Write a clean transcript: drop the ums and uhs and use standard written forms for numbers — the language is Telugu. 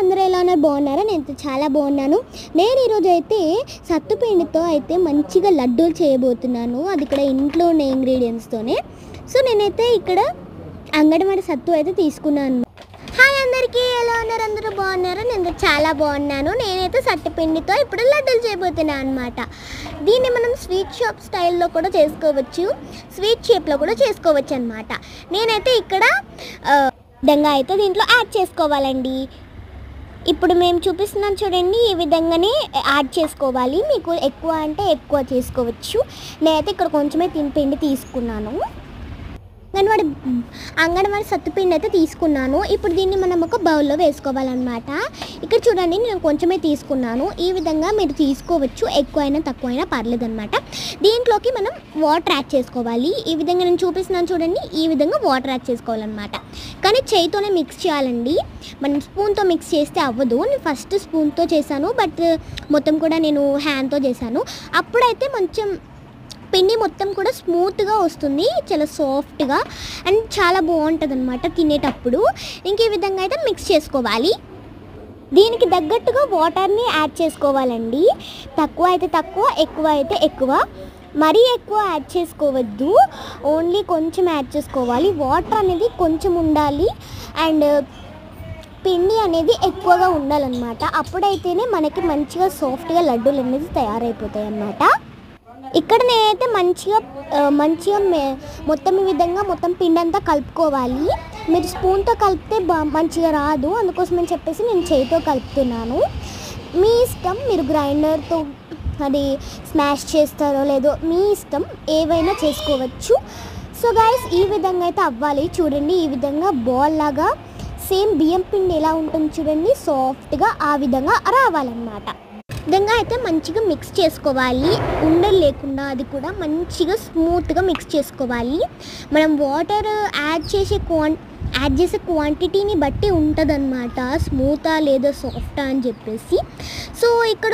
అందరూ ఎలా ఉన్నారు? బాగున్నారా? నేను చాలా బాగున్నాను. నేను ఈరోజు అయితే సత్తుపిండితో అయితే మంచిగా లడ్డూలు చేయబోతున్నాను. అది ఇక్కడ ఇంట్లో ఉన్న ఇంగ్రీడియంట్స్తోనే. సో నేనైతే ఇక్కడ అంగడివాడి సత్తు అయితే తీసుకున్నాను. హాయ్ అందరికీ, ఎలా ఉన్నారు? అందరూ బాగున్నారా? నేను చాలా బాగున్నాను. నేనైతే సత్తుపిండితో ఇప్పుడు లడ్డూలు చేయబోతున్నాను అనమాట. దీన్ని మనం స్వీట్ షాప్ స్టైల్లో కూడా చేసుకోవచ్చు, స్వీట్ షేప్లో కూడా చేసుకోవచ్చు అనమాట. నేనైతే ఇక్కడ విధంగా అయితే దీంట్లో యాడ్ చేసుకోవాలండి. ఇప్పుడు మేము చూపిస్తున్నాం చూడండి, ఈ విధంగానే యాడ్ చేసుకోవాలి. మీకు ఎక్కువ అంటే ఎక్కువ చేసుకోవచ్చు. నేనైతే ఇక్కడ కొంచెమే పిండి తీసుకున్నాను. అంగన్వాడి సత్తుపిండి అయితే తీసుకున్నాను. ఇప్పుడు దీన్ని మనం ఒక బౌల్లో వేసుకోవాలన్నమాట. ఇక్కడ చూడండి, నేను కొంచెమే తీసుకున్నాను. ఈ విధంగా మీరు తీసుకోవచ్చు, ఎక్కువైనా తక్కువైనా పర్లేదు అనమాట. దీంట్లోకి మనం వాటర్ యాడ్ చేసుకోవాలి. ఈ విధంగా నేను చూపిస్తున్నాను చూడండి, ఈ విధంగా వాటర్ యాడ్ చేసుకోవాలన్నమాట. కానీ చేయితోనే మిక్స్ చేయాలండి. మనం స్పూన్తో మిక్స్ చేస్తే అవ్వదు. నేను ఫస్ట్ స్పూన్తో చేశాను, బట్ మొత్తం కూడా నేను హ్యాండ్తో చేశాను. అప్పుడైతే కొంచెం పిండి మొత్తం కూడా స్మూత్గా వస్తుంది, చాలా సాఫ్ట్గా అండ్ చాలా బాగుంటుంది అనమాట తినేటప్పుడు. ఇంక ఈ విధంగా అయితే మిక్స్ చేసుకోవాలి. దీనికి తగ్గట్టుగా వాటర్ని యాడ్ చేసుకోవాలండి. తక్కువ అయితే తక్కువ, ఎక్కువ అయితే ఎక్కువ. మరీ ఎక్కువ యాడ్ చేసుకోవద్దు, ఓన్లీ కొంచెం యాడ్ చేసుకోవాలి. వాటర్ అనేది కొంచెం ఉండాలి అండ్ పిండి అనేది ఎక్కువగా ఉండాలన్నమాట. అప్పుడైతేనే మనకి మంచిగా సాఫ్ట్గా లడ్డూలు అనేది తయారైపోతాయి అన్నమాట. ఇక్కడ నేనైతే మంచిగా మొత్తం ఈ విధంగా మొత్తం పిండి అంతా కలుపుకోవాలి. మీరు స్పూన్తో కలిపితే మంచిగా రాదు, అందుకోసమని చెప్పేసి నేను చేతితో కలుపుతున్నాను. మీ ఇష్టం, మీరు గ్రైండర్తో అది స్మాష్ చేస్తారో లేదో మీ ఇష్టం, ఏవైనా చేసుకోవచ్చు. సో గైస్, ఈ విధంగా అయితే అవ్వాలి. చూడండి, ఈ విధంగా బాల్ లాగా సేమ్ బియ్యం పిండి ఎలా ఉంటుంది చూడండి, సాఫ్ట్గా ఆ విధంగా రావాలన్నమాట. విధంగా అయితే మంచిగా మిక్స్ చేసుకోవాలి, ఉండలు లేకుండా. అది కూడా మంచిగా స్మూత్గా మిక్స్ చేసుకోవాలి. మనం వాటర్ యాడ్ చేసే క్వాంటిటీని బట్టి ఉంటుంది అన్నమాట, స్మూతా లేదా సాఫ్టా అని చెప్పేసి. సో ఇక్కడ